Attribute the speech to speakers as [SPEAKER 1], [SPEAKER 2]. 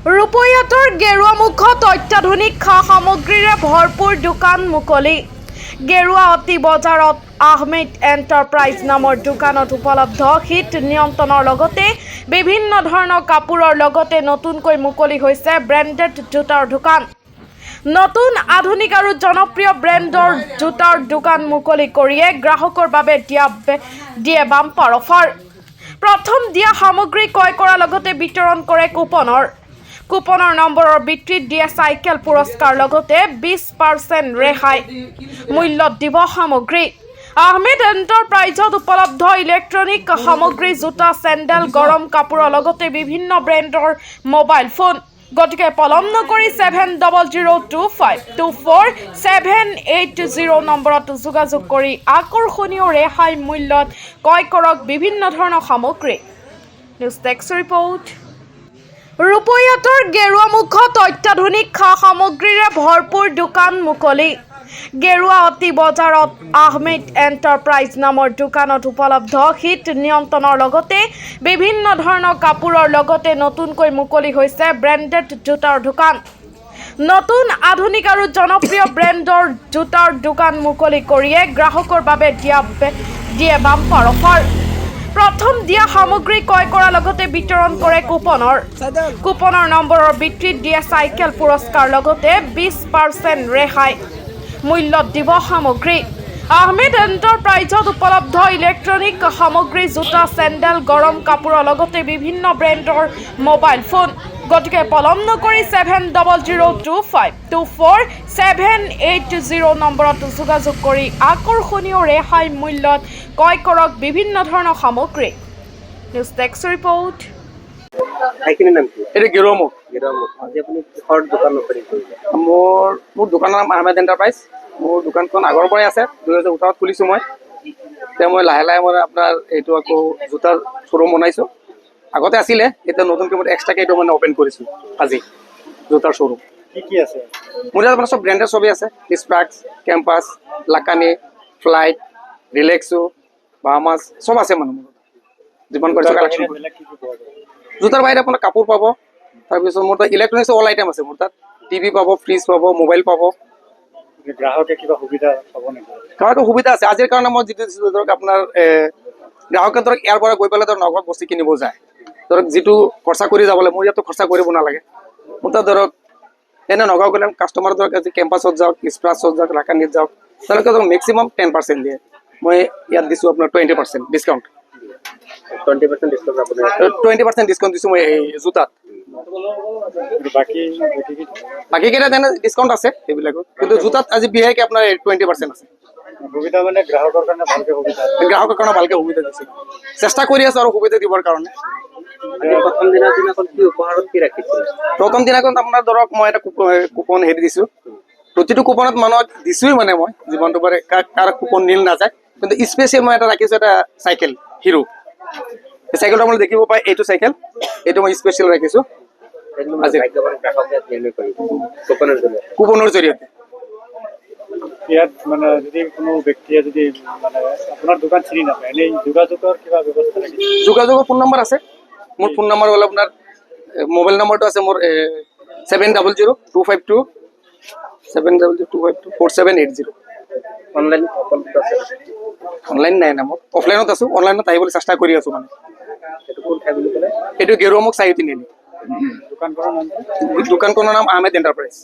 [SPEAKER 1] ৰূপৈয়াতৰ গেৰুৱামুখত অত্যাধুনিক খা সামগ্ৰীৰে ভৰপূৰ দোকান মুকলি। গেৰুৱা অতি বজাৰত আহমেদ এণ্টাৰপ্ৰাইজ নামৰ দোকানত উপলব্ধ শীত নিয়ন্ত্ৰণৰ লগতে বিভিন্ন ধৰণৰ কাপোৰৰ লগতে নতুনকৈ মুকলি হৈছে ব্ৰেণ্ডেড জোতাৰ দোকান। নতুন আধুনিক আৰু জনপ্ৰিয় ব্ৰেণ্ডৰ জোতাৰ দোকান মুকলি কৰিয়ে গ্ৰাহকৰ বাবে দিয়ে বাম্পাৰ অফাৰ। প্ৰথম দিয়া সামগ্ৰী ক্ৰয় কৰাৰ লগতে বিতৰণ কৰে কুপনৰ নম্বৰৰ ভিত্তিত দিয়ে চাইকেল পুৰস্কাৰ লগতে 20% ৰেহাই মূল্যত দিব সামগ্ৰী। আহমেদ এণ্টাৰপ্ৰাইজত উপলব্ধ ইলেক্ট্ৰনিক সামগ্ৰী, জোতা, চেণ্ডেল, গৰম কাপোৰৰ লগতে বিভিন্ন ব্ৰেণ্ডৰ মোবাইল ফোন। গতিকে পলম নকৰি 7002524780 নম্বৰত যোগাযোগ কৰি আকৰ্ষণীয় ৰেহাই মূল্যত ক্ৰয় কৰক বিভিন্ন ধৰণৰ সামগ্ৰী। News desk report. ৰূপৈয়াতৰ গেৰুৱামুখত অত্যাধুনিক খা সামগ্ৰীৰে ভৰপূৰ দোকান মুকলি। গেৰুৱা অতি বজাৰত আহমেদ এণ্টাৰপ্ৰাইজ নামৰ দোকানত উপলব্ধ শীত নিয়ন্ত্ৰণৰ লগতে বিভিন্ন ধৰণৰ কাপোৰৰ লগতে নতুনকৈ মুকলি হৈছে ব্ৰেণ্ডেড জোতাৰ দোকান। নতুন আধুনিক আৰু জনপ্ৰিয় ব্ৰেণ্ডৰ জোতাৰ দোকান মুকলি কৰিয়ে গ্ৰাহকৰ বাবে দিয়ে বাম্পাৰ অফাৰ। প্ৰথম দিয়া সামগ্ৰী ক্ৰয় কৰাৰ লগতে বিতৰণ কৰে কুপনৰ নম্বৰৰ ভিত্তিত দিয়ে চাইকেল পুৰস্কাৰ লগতে 20% ৰেহাই মূল্যত দিব সামগ্ৰী। আহমেদ এণ্টাৰপ্ৰাইজত উপলব্ধ ইলেক্ট্ৰনিক সামগ্ৰী, জোতা, চেণ্ডেল, গৰম কাপোৰৰ লগতে বিভিন্ন ব্ৰেণ্ডৰ মোবাইল ফোন। গতিকে পলম নকৰি 7002524780 নম্বৰত যোগাযোগ কৰি আকৰ্ষণীয় ৰেহাই মূল্যত ক্ৰয় কৰক বিভিন্ন ধৰণৰ সামগ্ৰী। News desk report.
[SPEAKER 2] মোৰ দোকানৰ নাম আহমেদ এণ্টাৰপ্ৰাইজ। মোৰ দোকানখন আগৰ পৰাই আছে, 2018 খুলিছোঁ মই। এতিয়া মই লাহে লাহে আপোনাৰ এইটো আকৌ জোতাৰ শ্ব'ৰুম বনাইছোঁ। আগতে আছিলে, এতিয়া নতুনকৈ মই এক্সট্ৰাকৈ এইটো অ'পেন কৰিছোঁ আজি জোতাৰ শ্ব'ৰুম।
[SPEAKER 3] কি আছে
[SPEAKER 2] মোৰ ইয়াত আপোনাৰ চব ব্ৰেণ্ডেড চবেই আছে, স্পাৰ্কছ, কেম্পাছ, লাকানি, ফ্লাইট, ৰিলেক্সো, বাহামাছ চব আছে মোৰ যিমান পাৰিছোঁ কালেকশ্যন। জোতাৰ বাহিৰে আপোনাৰ কাপোৰ পাব, তাৰপিছত মোৰ তাত ইলেক্ট্ৰনিক্স অল আইটেম আছে। মোৰ তাত টিভি পাব, ফ্ৰিজ পাব, মোবাইল পাব।
[SPEAKER 3] গ্ৰাহকে কিবা সুবিধা পাব নেকি?
[SPEAKER 2] গ্ৰাহকৰ সুবিধা আছে। আজিৰ কাৰণে মই যিটো দিছোঁ, ধৰক আপোনাৰ গ্ৰাহকে ধৰক ইয়াৰ পৰা গৈ পেলাই ধৰক নগদ বস্তু কিনিব যায়, ধৰক যিটো খৰচা কৰি যাবলৈ, মোৰ ইয়াতো খৰচা কৰিব নালাগে। মোৰ তাত ধৰক এনে নগাঁও গ'লে কাষ্টমাৰ ধৰক আজি কেম্পাছত যাওক, স্প্ৰাছত যাওক, লাকানিত যাওক, তেওঁলোকে ধৰক মেক্সিমাম 10% দিয়ে। মই ইয়াত দিছোঁ আপোনাৰ 20% ডিছকাউণ্ট। 20% ডিছকাউণ্ট দিছোঁ মই এই জোতাত। বাকীকেইটা তেনে ডিছকাউণ্ট আছে সেইবিলাকত, কিন্তু জোতাত আজি বিশেষকৈ আপোনাৰ 20% আছে।
[SPEAKER 3] সুবিধা মানে গ্ৰাহকৰ কাৰণে ভালকৈ সুবিধা,
[SPEAKER 2] গ্ৰাহকৰ কাৰণে ভালকৈ সুবিধা দিছে, চেষ্টা কৰি আছোঁ আৰু সুবিধা দিবৰ কাৰণে। প্ৰথম দিনাখন আপোনাৰ ধৰক মই এটা কুপন দিছোঁ। প্ৰতিটো কুপনত মানুহক দিছোঁৱেই মানে মই যিমানটো পাৰে, কাৰ কুপন নীল নাযায়। কিন্তু স্পেচিয়েল মই এটা ৰাখিছোঁ, এটা চাইকেল হিৰো। এই চাইকেলটো আপুনি দেখিব পায়, এইটো চাইকেল, এইটো মই স্পেচিয়েল ৰাখিছোঁ কুপনৰ জৰিয়তে।
[SPEAKER 3] ইয়াত মানে যদি কোনো ব্যক্তিয়ে যদি মানে আপোনাৰ দোকান চিনি নাপায়, এনেই যোগাযোগৰ কিবা ব্যৱস্থা নেকি?
[SPEAKER 2] যোগাযোগৰ ফোন নম্বৰ আছে। মোৰ ফোন নম্বৰ হ'ল আপোনাৰ মোবাইল নম্বৰটো আছে মোৰ 7002524780। অনলাইন নাই না, মই অফলাইনত আছোঁ। অনলাইনত আহিবলৈ চেষ্টা কৰি আছোঁ মানে। এইটো গেৰুৱামুখ 4 তিনিআলি। দোকানখনৰ নাম আহমেদ এণ্টাৰপ্ৰাইজ।